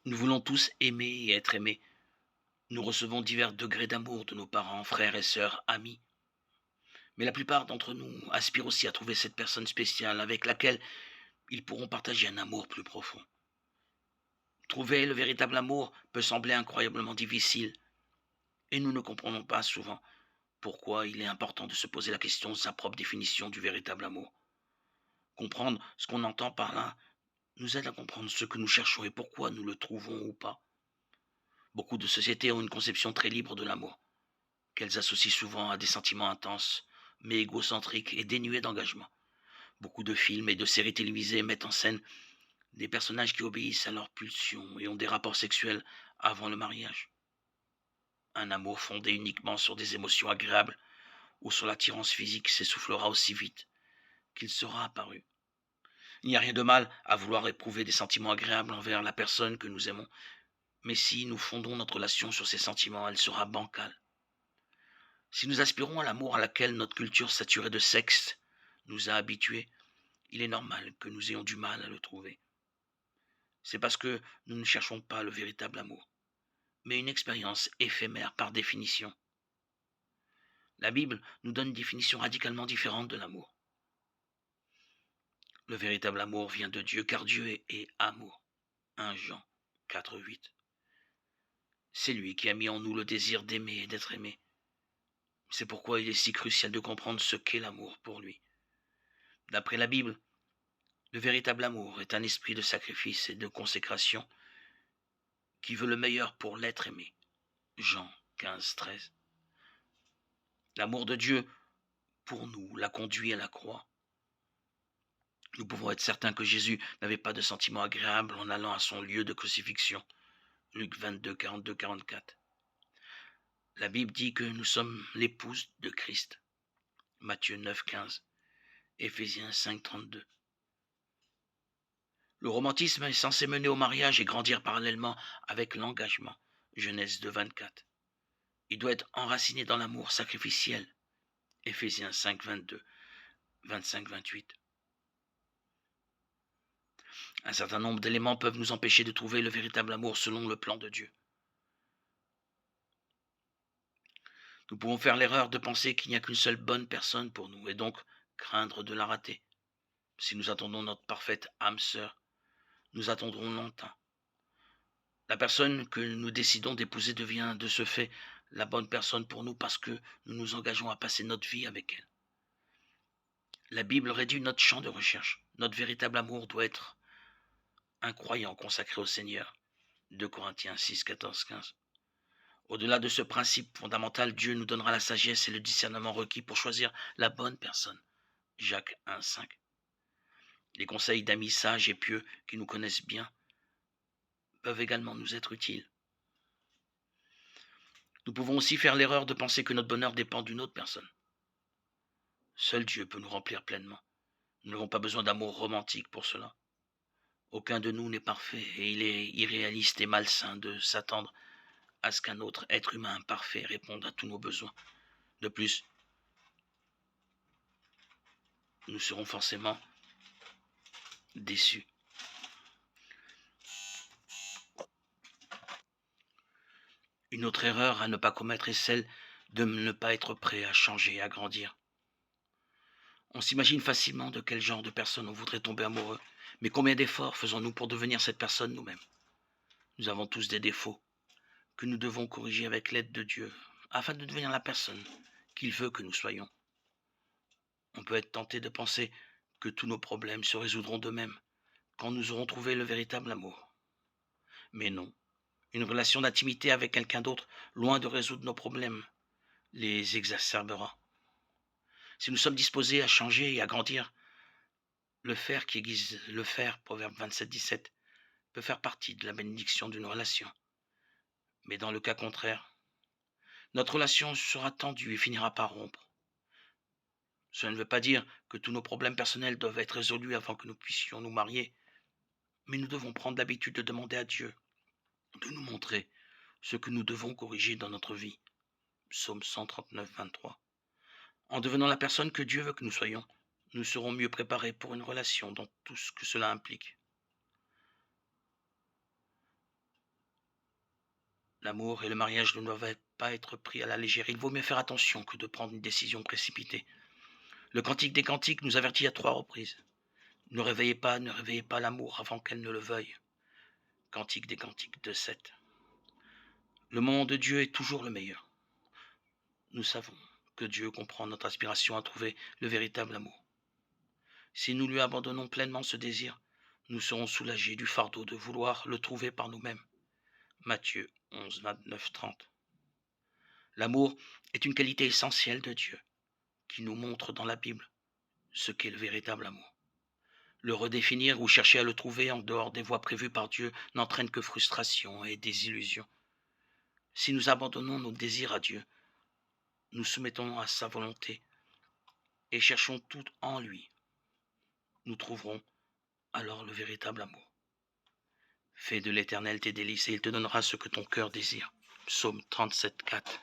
Nous voulons tous aimer et être aimés. Nous recevons divers degrés d'amour de nos parents, frères et sœurs, amis. Mais la plupart d'entre nous aspirent aussi à trouver cette personne spéciale avec laquelle ils pourront partager un amour plus profond. Trouver le véritable amour peut sembler incroyablement difficile et nous ne comprenons pas souvent pourquoi il est important de se poser la question de sa propre définition du véritable amour. Comprendre ce qu'on entend par là nous aide à comprendre ce que nous cherchons et pourquoi nous le trouvons ou pas. Beaucoup de sociétés ont une conception très libre de l'amour, qu'elles associent souvent à des sentiments intenses, mais égocentriques et dénués d'engagement. Beaucoup de films et de séries télévisées mettent en scène des personnages qui obéissent à leurs pulsions et ont des rapports sexuels avant le mariage. Un amour fondé uniquement sur des émotions agréables ou sur l'attirance physique s'essoufflera aussi vite qu'il sera apparu. Il n'y a rien de mal à vouloir éprouver des sentiments agréables envers la personne que nous aimons, mais si nous fondons notre relation sur ces sentiments, elle sera bancale. Si nous aspirons à l'amour à laquelle notre culture saturée de sexe nous a habitués, il est normal que nous ayons du mal à le trouver. C'est parce que nous ne cherchons pas le véritable amour, mais une expérience éphémère par définition. La Bible nous donne une définition radicalement différente de l'amour. Le véritable amour vient de Dieu, car Dieu est amour. 1 Jean 4,8. C'est lui qui a mis en nous le désir d'aimer et d'être aimé. C'est pourquoi il est si crucial de comprendre ce qu'est l'amour pour lui. D'après la Bible, le véritable amour est un esprit de sacrifice et de consécration qui veut le meilleur pour l'être aimé. Jean 15,13. L'amour de Dieu pour nous l'a conduit à la croix. Nous pouvons être certains que Jésus n'avait pas de sentiments agréables en allant à son lieu de crucifixion. Luc 22, 42, 44. La Bible dit que nous sommes l'épouse de Christ. Matthieu 9, 15. Éphésiens 5, 32. Le romantisme est censé mener au mariage et grandir parallèlement avec l'engagement. Genèse 2, 24. Il doit être enraciné dans l'amour sacrificiel. Éphésiens 5, 22, 25, 28. Un certain nombre d'éléments peuvent nous empêcher de trouver le véritable amour selon le plan de Dieu. Nous pouvons faire l'erreur de penser qu'il n'y a qu'une seule bonne personne pour nous et donc craindre de la rater. Si nous attendons notre parfaite âme sœur, nous attendrons longtemps. La personne que nous décidons d'épouser devient de ce fait la bonne personne pour nous parce que nous nous engageons à passer notre vie avec elle. La Bible réduit notre champ de recherche. Notre véritable amour doit être un croyant consacré au Seigneur. 2 Corinthiens 6, 14, 15. Au-delà de ce principe fondamental, Dieu nous donnera la sagesse et le discernement requis pour choisir la bonne personne. Jacques 1, 5. Les conseils d'amis sages et pieux qui nous connaissent bien peuvent également nous être utiles. Nous pouvons aussi faire l'erreur de penser que notre bonheur dépend d'une autre personne. Seul Dieu peut nous remplir pleinement. Nous n'avons pas besoin d'amour romantique pour cela. Aucun de nous n'est parfait et il est irréaliste et malsain de s'attendre à ce qu'un autre être humain parfait réponde à tous nos besoins. De plus, nous serons forcément déçus. Une autre erreur à ne pas commettre est celle de ne pas être prêt à changer et à grandir. On s'imagine facilement de quel genre de personne on voudrait tomber amoureux, mais combien d'efforts faisons-nous pour devenir cette personne nous-mêmes? Nous avons tous des défauts que nous devons corriger avec l'aide de Dieu, afin de devenir la personne qu'il veut que nous soyons. On peut être tenté de penser que tous nos problèmes se résoudront d'eux-mêmes quand nous aurons trouvé le véritable amour. Mais non, une relation d'intimité avec quelqu'un d'autre, loin de résoudre nos problèmes, les exacerbera. Si nous sommes disposés à changer et à grandir, le faire qui aiguise le fer, Proverbe 27, 17, peut faire partie de la bénédiction d'une relation. Mais dans le cas contraire, notre relation sera tendue et finira par rompre. Cela ne veut pas dire que tous nos problèmes personnels doivent être résolus avant que nous puissions nous marier, mais nous devons prendre l'habitude de demander à Dieu de nous montrer ce que nous devons corriger dans notre vie. Psaume 139, 23. En devenant la personne que Dieu veut que nous soyons, nous serons mieux préparés pour une relation dans tout ce que cela implique. L'amour et le mariage ne doivent pas être pris à la légère. Il vaut mieux faire attention que de prendre une décision précipitée. Le Cantique des Cantiques nous avertit à 3 reprises. Ne réveillez pas l'amour avant qu'elle ne le veuille. Cantique des Cantiques 2:7. Le moment de Dieu est toujours le meilleur. Nous savons que Dieu comprend notre aspiration à trouver le véritable amour. Si nous lui abandonnons pleinement ce désir, nous serons soulagés du fardeau de vouloir le trouver par nous-mêmes. Matthieu 11, 29, 30. L'amour est une qualité essentielle de Dieu, qui nous montre dans la Bible ce qu'est le véritable amour. Le redéfinir ou chercher à le trouver en dehors des voies prévues par Dieu n'entraîne que frustration et désillusion. Si nous abandonnons nos désirs à Dieu, nous soumettons à sa volonté et cherchons tout en lui, nous trouverons alors le véritable amour. Fais de l'Éternel tes délices et il te donnera ce que ton cœur désire. Psaume 37, 4.